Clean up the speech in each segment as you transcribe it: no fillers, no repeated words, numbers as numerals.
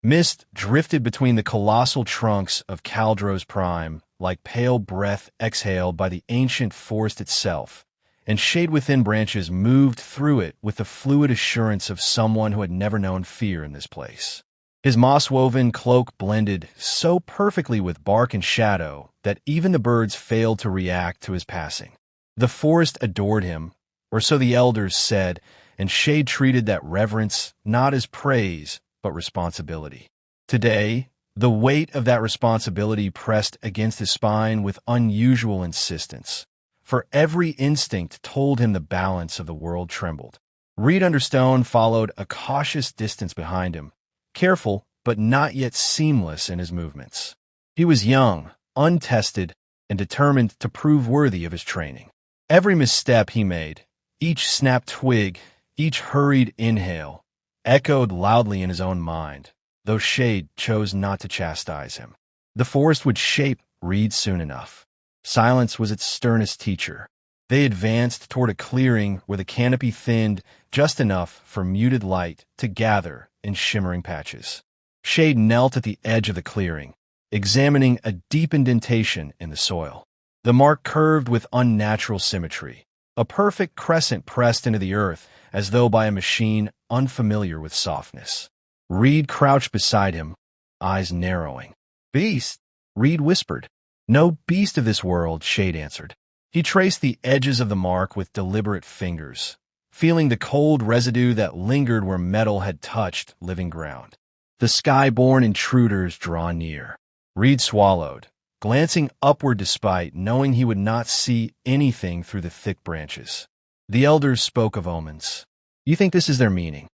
Mist drifted between the colossal trunks of Kaldros Prime, like pale breath exhaled by the ancient forest itself, and shade within branches moved through it with the fluid assurance of someone who had never known fear in this place. His moss-woven cloak blended so perfectly with bark and shadow that even the birds failed to react to his passing. The forest adored him, or so the elders said, and Shade treated that reverence not as praise, but responsibility. Today, the weight of that responsibility pressed against his spine with unusual insistence, for every instinct told him the balance of the world trembled. Reed Understone followed a cautious distance behind him, careful but not yet seamless in his movements. He was young, untested, and determined to prove worthy of his training. Every misstep he made, each snapped twig, each hurried inhale, echoed loudly in his own mind, though Shade chose not to chastise him. The forest would shape Reed soon enough. Silence was its sternest teacher. They advanced toward a clearing where the canopy thinned just enough for muted light to gather in shimmering patches. Shade knelt at the edge of the clearing, examining a deep indentation in the soil. The mark curved with unnatural symmetry, a perfect crescent pressed into the earth as though by a machine unfamiliar with softness. Reed crouched beside him, eyes narrowing. "Beast," Reed whispered. "No beast of this world," Shade answered. He traced the edges of the mark with deliberate fingers, feeling the cold residue that lingered where metal had touched living ground. The sky-born intruders draw near. Reed swallowed, glancing upward despite knowing he would not see anything through the thick branches. The elders spoke of omens. "You think this is their meaning?"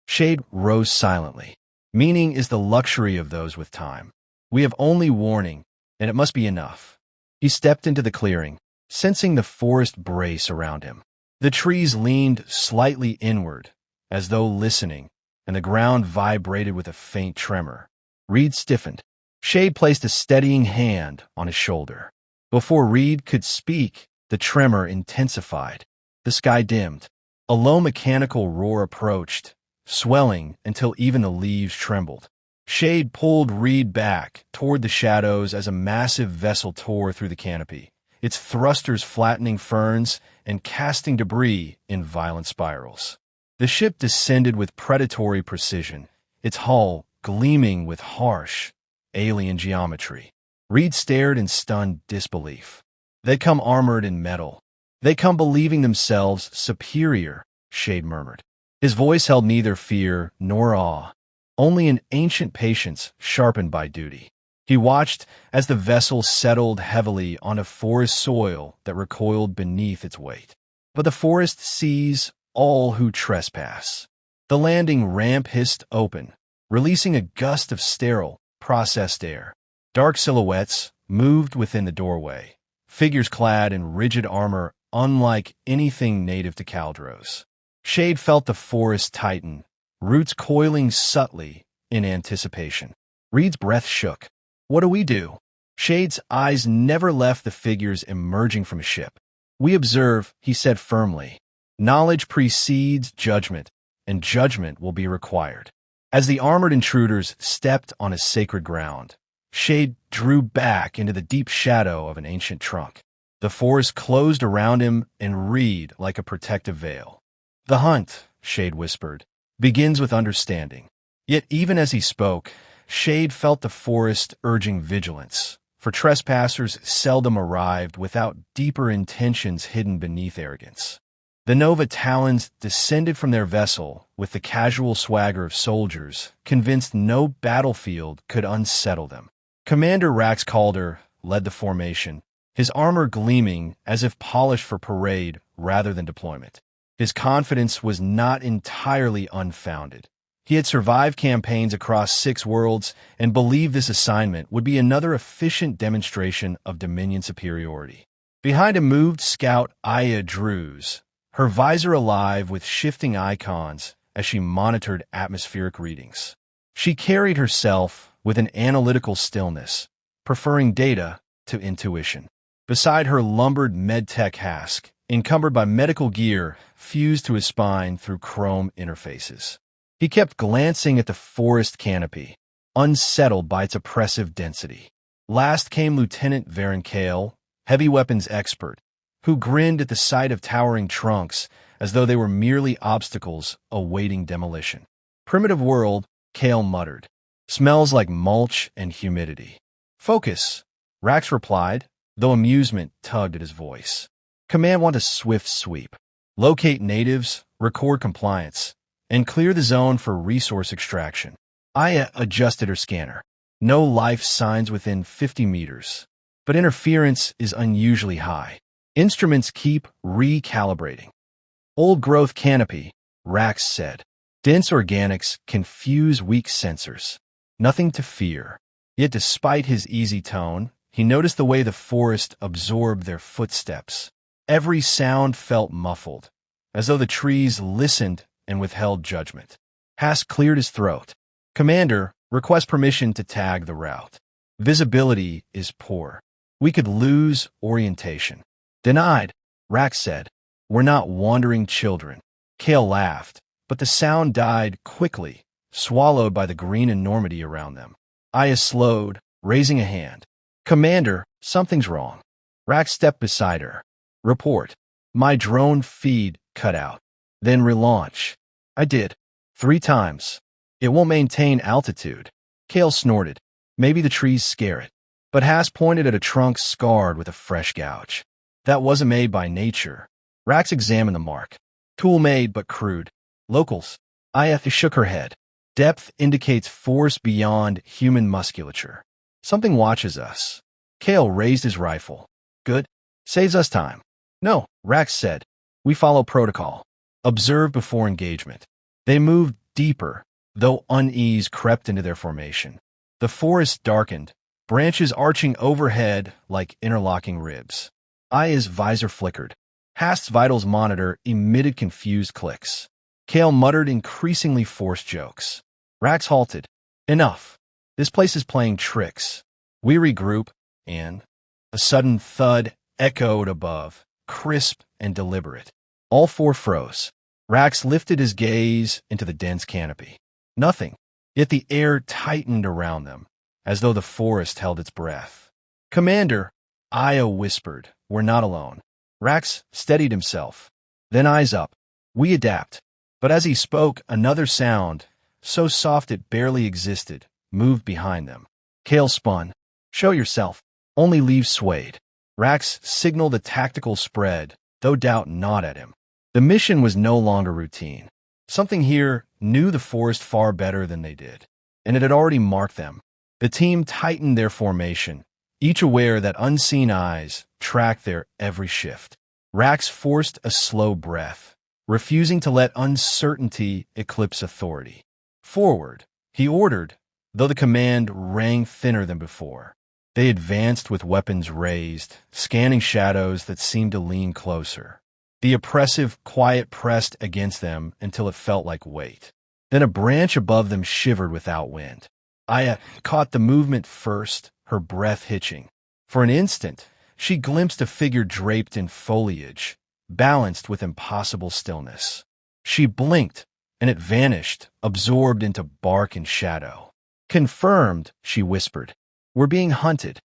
Shade rose silently. "Meaning is the luxury of those with time. We have only warning, and it must be enough." He stepped into the clearing, sensing the forest brace around him. The trees leaned slightly inward, as though listening, and the ground vibrated with a faint tremor. Reed stiffened. Shade placed a steadying hand on his shoulder. Before Reed could speak, the tremor intensified. The sky dimmed. A low mechanical roar approached, swelling until even the leaves trembled. Shade pulled Reed back toward the shadows as a massive vessel tore through the canopy, its thrusters flattening ferns and casting debris in violent spirals. The ship descended with predatory precision, its hull gleaming with harsh, alien geometry. Reed stared in stunned disbelief. They come armored in metal. They come believing themselves superior, Shade murmured. His voice held neither fear nor awe, only an ancient patience sharpened by duty. He watched as the vessel settled heavily on a forest soil that recoiled beneath its weight. But the forest sees all who trespass. The landing ramp hissed open, releasing a gust of sterile, processed air. Dark silhouettes moved within the doorway, figures clad in rigid armor unlike anything native to Kaldros. Shade felt the forest tighten, roots coiling subtly in anticipation. Reed's breath shook. "What do we do?" Shade's eyes never left the figures emerging from a ship. "We observe," he said firmly. "Knowledge precedes judgment, and judgment will be required." As the armored intruders stepped on a sacred ground, Shade drew back into the deep shadow of an ancient trunk. The forest closed around him and Reed like a protective veil. "The hunt," Shade whispered, "begins with understanding." Yet even as he spoke, Shade felt the forest urging vigilance, for trespassers seldom arrived without deeper intentions hidden beneath arrogance. The Nova Talons descended from their vessel with the casual swagger of soldiers, convinced no battlefield could unsettle them. Commander Rax Calder led the formation, his armor gleaming as if polished for parade rather than deployment. His confidence was not entirely unfounded. He had survived campaigns across 6 worlds and believed this assignment would be another efficient demonstration of Dominion superiority. Behind him moved Scout Aya Drews, her visor alive with shifting icons as she monitored atmospheric readings. She carried herself with an analytical stillness, preferring data to intuition. Beside her lumbered medtech Hask, encumbered by medical gear fused to his spine through chrome interfaces. He kept glancing at the forest canopy, unsettled by its oppressive density. Last came Lieutenant Varen Kale, heavy weapons expert, who grinned at the sight of towering trunks as though they were merely obstacles awaiting demolition. "Primitive world," Kale muttered. "Smells like mulch and humidity." "Focus," Rax replied, though amusement tugged at his voice. "Command want a swift sweep. Locate natives, record compliance, and clear the zone for resource extraction." Aya adjusted her scanner. No life signs within 50 meters, but interference is unusually high. Instruments keep recalibrating. "Old-growth canopy," Rax said. "Dense organics confuse weak sensors. Nothing to fear." Yet despite his easy tone, he noticed the way the forest absorbed their footsteps. Every sound felt muffled, as though the trees listened and withheld judgment. Hask cleared his throat. "Commander, request permission to tag the route. Visibility is poor. We could lose orientation." "Denied," Rax said. "We're not wandering children." Kale laughed, but the sound died quickly, swallowed by the green enormity around them. Aya slowed, raising a hand. "Commander, something's wrong." Rax stepped beside her. "Report." "My drone feed cut out." "Then relaunch." "I did. 3 times. It won't maintain altitude." Kale snorted. "Maybe the trees scare it." But Hask pointed at a trunk scarred with a fresh gouge. "That wasn't made by nature." Rax examined the mark. "Tool-made but crude. Locals." Aya shook her head. "Depth indicates force beyond human musculature. Something watches us." Kale raised his rifle. "Good. Saves us time." "No," Rax said. "We follow protocol. Observe before engagement." They moved deeper, though unease crept into their formation. The forest darkened, branches arching overhead like interlocking ribs. Aya's visor flickered. Hask's vitals monitor emitted confused clicks. Kale muttered increasingly forced jokes. Rax halted. "Enough. This place is playing tricks." We regroup, and a sudden thud echoed above, crisp and deliberate. All 4 froze. Rax lifted his gaze into the dense canopy. Nothing. Yet the air tightened around them, as though the forest held its breath. "Commander," Aya whispered, "we're not alone." Rax steadied himself. Then eyes up. "We adapt." But as he spoke, another sound, so soft it barely existed, moved behind them. Kale spun. "Show yourself." Only leaves swayed. Rax signaled a tactical spread, though doubt gnawed at him. The mission was no longer routine. Something here knew the forest far better than they did, and it had already marked them. The team tightened their formation, each aware that unseen eyes tracked their every shift. Rax forced a slow breath, refusing to let uncertainty eclipse authority. "Forward," he ordered, though the command rang thinner than before. They advanced with weapons raised, scanning shadows that seemed to lean closer. The oppressive quiet pressed against them until it felt like weight. Then a branch above them shivered without wind. Aya caught the movement first, her breath hitching. For an instant, she glimpsed a figure draped in foliage, balanced with impossible stillness. She blinked, and it vanished, absorbed into bark and shadow. "Confirmed," she whispered. "We're being hunted."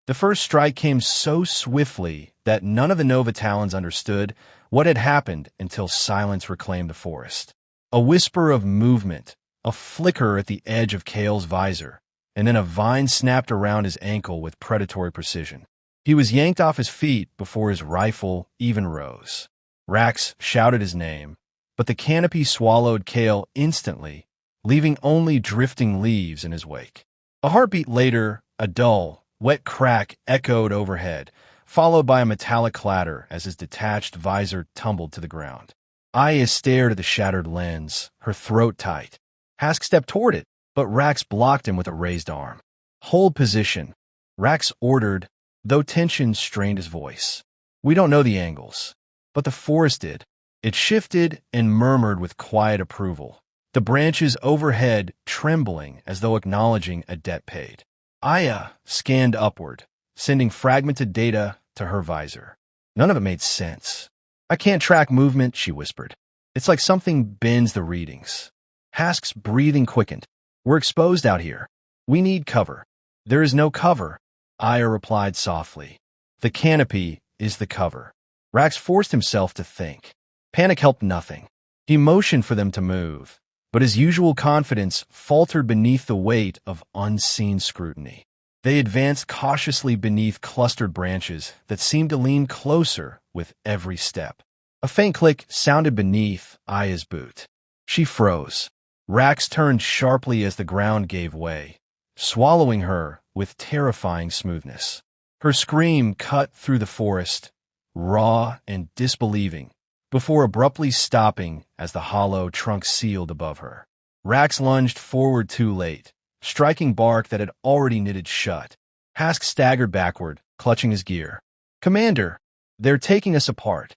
The first strike came so swiftly that none of the Nova Talons understood what had happened until silence reclaimed the forest. A whisper of movement, a flicker at the edge of Kale's visor, and then a vine snapped around his ankle with predatory precision. He was yanked off his feet before his rifle even rose. Rax shouted his name, but the canopy swallowed Kale instantly, leaving only drifting leaves in his wake. A heartbeat later, a dull, wet crack echoed overhead, followed by a metallic clatter as his detached visor tumbled to the ground. Aya stared at the shattered lens, her throat tight. Hask stepped toward it, but Rax blocked him with a raised arm. "Hold position," Rax ordered, though tension strained his voice. "We don't know the angles." But the forest did. It shifted and murmured with quiet approval, the branches overhead trembling as though acknowledging a debt paid. Aya scanned upward, sending fragmented data to her visor. None of it made sense. "I can't track movement," she whispered. "It's like something bends the readings." Hask's breathing quickened. "We're exposed out here." We need cover. There is no cover, Aya replied softly. The canopy is the cover. Rax forced himself to think. Panic helped nothing. He motioned for them to move, but his usual confidence faltered beneath the weight of unseen scrutiny. They advanced cautiously beneath clustered branches that seemed to lean closer with every step. A faint click sounded beneath Aya's boot. She froze. Rax turned sharply as the ground gave way, swallowing her with terrifying smoothness. Her scream cut through the forest, raw and disbelieving, before abruptly stopping as the hollow trunk sealed above her. Rax lunged forward too late, striking bark that had already knitted shut. Hask staggered backward, clutching his gear. "Commander, they're taking us apart."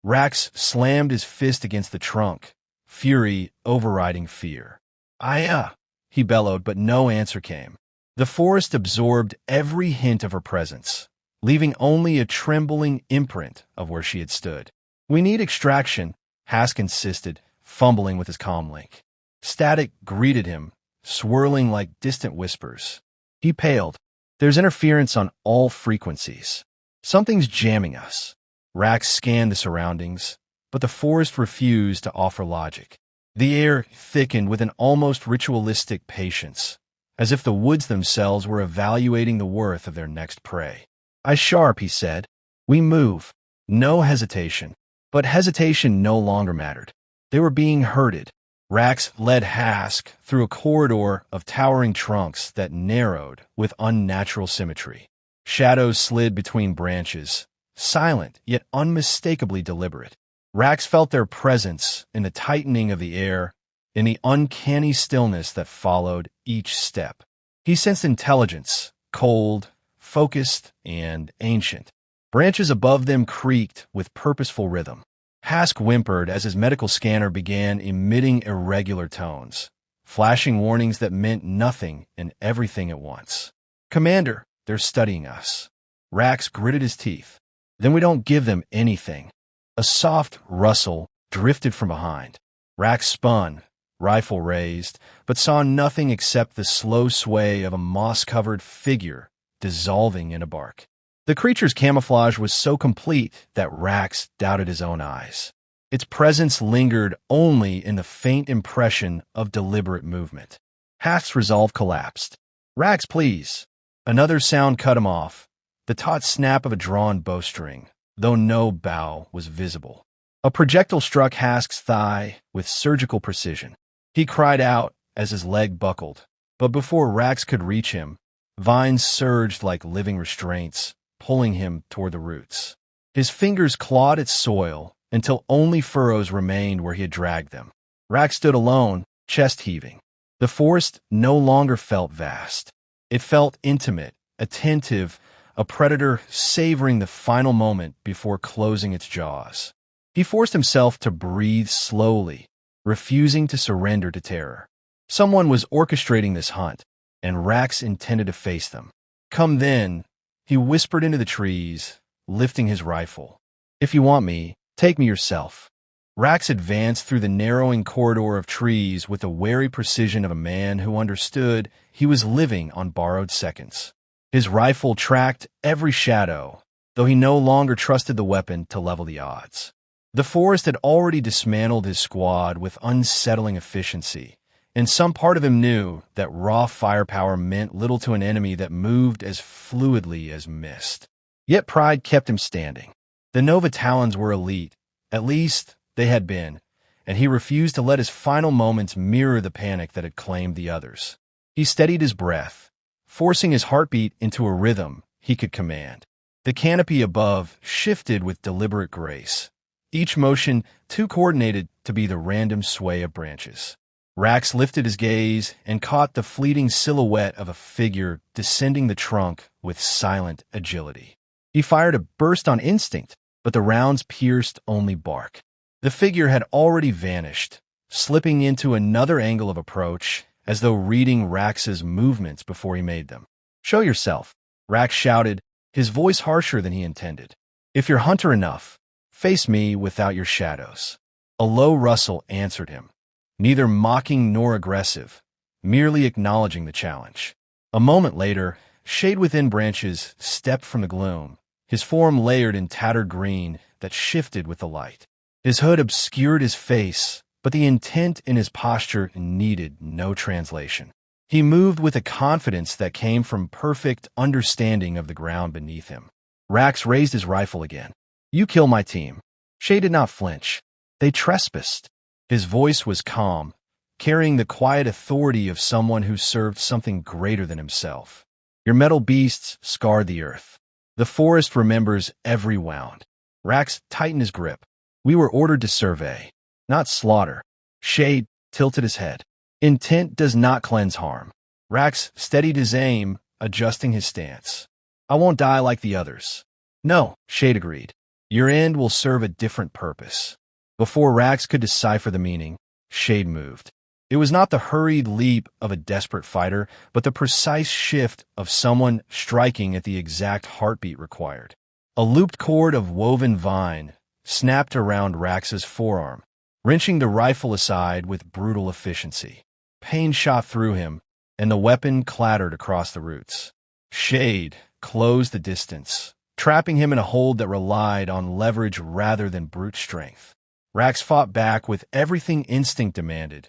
Rax slammed his fist against the trunk, fury overriding fear. "Aya!" he bellowed, but no answer came. The forest absorbed every hint of her presence, leaving only a trembling imprint of where she had stood. "We need extraction," Hask insisted, fumbling with his comlink. Static greeted him, swirling like distant whispers. He paled. "There's interference on all frequencies. Something's jamming us." Rax scanned the surroundings, but the forest refused to offer logic. The air thickened with an almost ritualistic patience, as if the woods themselves were evaluating the worth of their next prey. "Eyes sharp," he said. "We move." No hesitation. But hesitation no longer mattered. They were being herded. Rax led Hask through a corridor of towering trunks that narrowed with unnatural symmetry. Shadows slid between branches, silent yet unmistakably deliberate. Rax felt their presence in the tightening of the air, in the uncanny stillness that followed each step. He sensed intelligence, cold, focused, and ancient. Branches above them creaked with purposeful rhythm. Hask whimpered as his medical scanner began emitting irregular tones, flashing warnings that meant nothing and everything at once. "Commander, they're studying us." Rax gritted his teeth. "Then we don't give them anything." A soft rustle drifted from behind. Rax spun, rifle raised, but saw nothing except the slow sway of a moss-covered figure dissolving in a bark. The creature's camouflage was so complete that Rax doubted his own eyes. Its presence lingered only in the faint impression of deliberate movement. Hask's resolve collapsed. "Rax, please." Another sound cut him off, the taut snap of a drawn bowstring, though no bow was visible. A projectile struck Hask's thigh with surgical precision. He cried out as his leg buckled, but before Rax could reach him, vines surged like living restraints, pulling him toward the roots. His fingers clawed at soil until only furrows remained where he had dragged them. Rax stood alone, chest heaving. The forest no longer felt vast. It felt intimate, attentive, a predator savoring the final moment before closing its jaws. He forced himself to breathe slowly, refusing to surrender to terror. Someone was orchestrating this hunt, and Rax intended to face them. "Come then," he whispered into the trees, lifting his rifle. "If you want me, take me yourself." Rax advanced through the narrowing corridor of trees with the wary precision of a man who understood he was living on borrowed seconds. His rifle tracked every shadow, though he no longer trusted the weapon to level the odds. The forest had already dismantled his squad with unsettling efficiency, and some part of him knew that raw firepower meant little to an enemy that moved as fluidly as mist. Yet pride kept him standing. The Nova Talons were elite, at least they had been, and he refused to let his final moments mirror the panic that had claimed the others. He steadied his breath, forcing his heartbeat into a rhythm he could command. The canopy above shifted with deliberate grace, each motion too coordinated to be the random sway of branches. Rax lifted his gaze and caught the fleeting silhouette of a figure descending the trunk with silent agility. He fired a burst on instinct, but the rounds pierced only bark. The figure had already vanished, slipping into another angle of approach, as though reading Rax's movements before he made them. "Show yourself," Rax shouted, his voice harsher than he intended. "If you're hunter enough, face me without your shadows." A low rustle answered him, neither mocking nor aggressive, merely acknowledging the challenge. A moment later, Shade within branches stepped from the gloom, his form layered in tattered green that shifted with the light. His hood obscured his face, but the intent in his posture needed no translation. He moved with a confidence that came from perfect understanding of the ground beneath him. Rax raised his rifle again. "You kill my team." Shade did not flinch. "They trespassed." His voice was calm, carrying the quiet authority of someone who served something greater than himself. "Your metal beasts scarred the earth. The forest remembers every wound." Rax tightened his grip. "We were ordered to survey, not slaughter." Shade tilted his head. "Intent does not cleanse harm." Rax steadied his aim, adjusting his stance. "I won't die like the others." "No," Shade agreed. "Your end will serve a different purpose." Before Rax could decipher the meaning, Shade moved. It was not the hurried leap of a desperate fighter, but the precise shift of someone striking at the exact heartbeat required. A looped cord of woven vine snapped around Rax's forearm, wrenching the rifle aside with brutal efficiency. Pain shot through him, and the weapon clattered across the roots. Shade closed the distance, trapping him in a hold that relied on leverage rather than brute strength. Rax fought back with everything instinct demanded.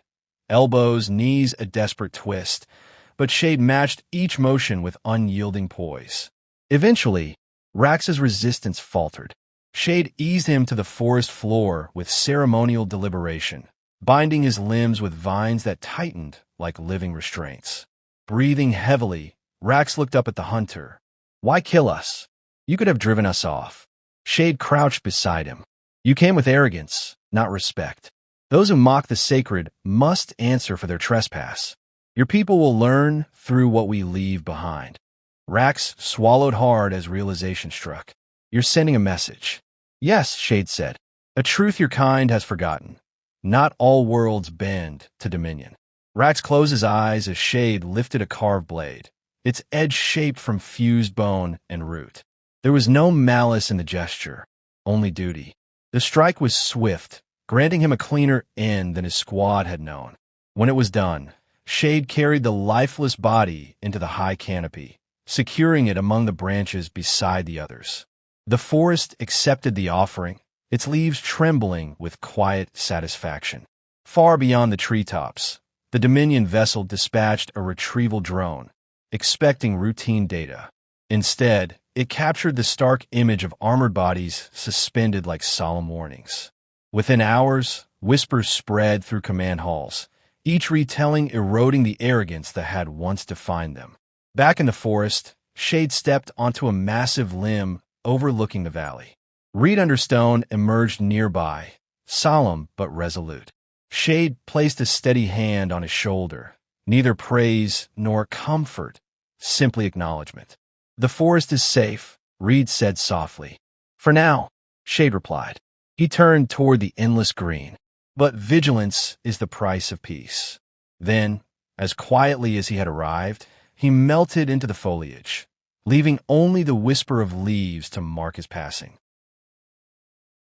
Elbows, knees, a desperate twist, but Shade matched each motion with unyielding poise. Eventually, Rax's resistance faltered. Shade eased him to the forest floor with ceremonial deliberation, binding his limbs with vines that tightened like living restraints. Breathing heavily, Rax looked up at the hunter. "Why kill us? You could have driven us off." Shade crouched beside him. "You came with arrogance, not respect. Those who mock the sacred must answer for their trespass. Your people will learn through what we leave behind." Rax swallowed hard as realization struck. "You're sending a message." "Yes," Shade said. "A truth your kind has forgotten. Not all worlds bend to dominion." Rax closed his eyes as Shade lifted a carved blade, its edge shaped from fused bone and root. There was no malice in the gesture, only duty. The strike was swift, granting him a cleaner end than his squad had known. When it was done, Shade carried the lifeless body into the high canopy, securing it among the branches beside the others. The forest accepted the offering, its leaves trembling with quiet satisfaction. Far beyond the treetops, the Dominion vessel dispatched a retrieval drone, expecting routine data. Instead, it captured the stark image of armored bodies suspended like solemn warnings. Within hours, whispers spread through command halls, each retelling eroding the arrogance that had once defined them. Back in the forest, Shade stepped onto a massive limb overlooking the valley. Reed Understone emerged nearby, solemn but resolute. Shade placed a steady hand on his shoulder, neither praise nor comfort, simply acknowledgement. "The forest is safe," Reed said softly. "For now," Shade replied. He turned toward the endless green. "But vigilance is the price of peace." Then, as quietly as he had arrived, he melted into the foliage, leaving only the whisper of leaves to mark his passing.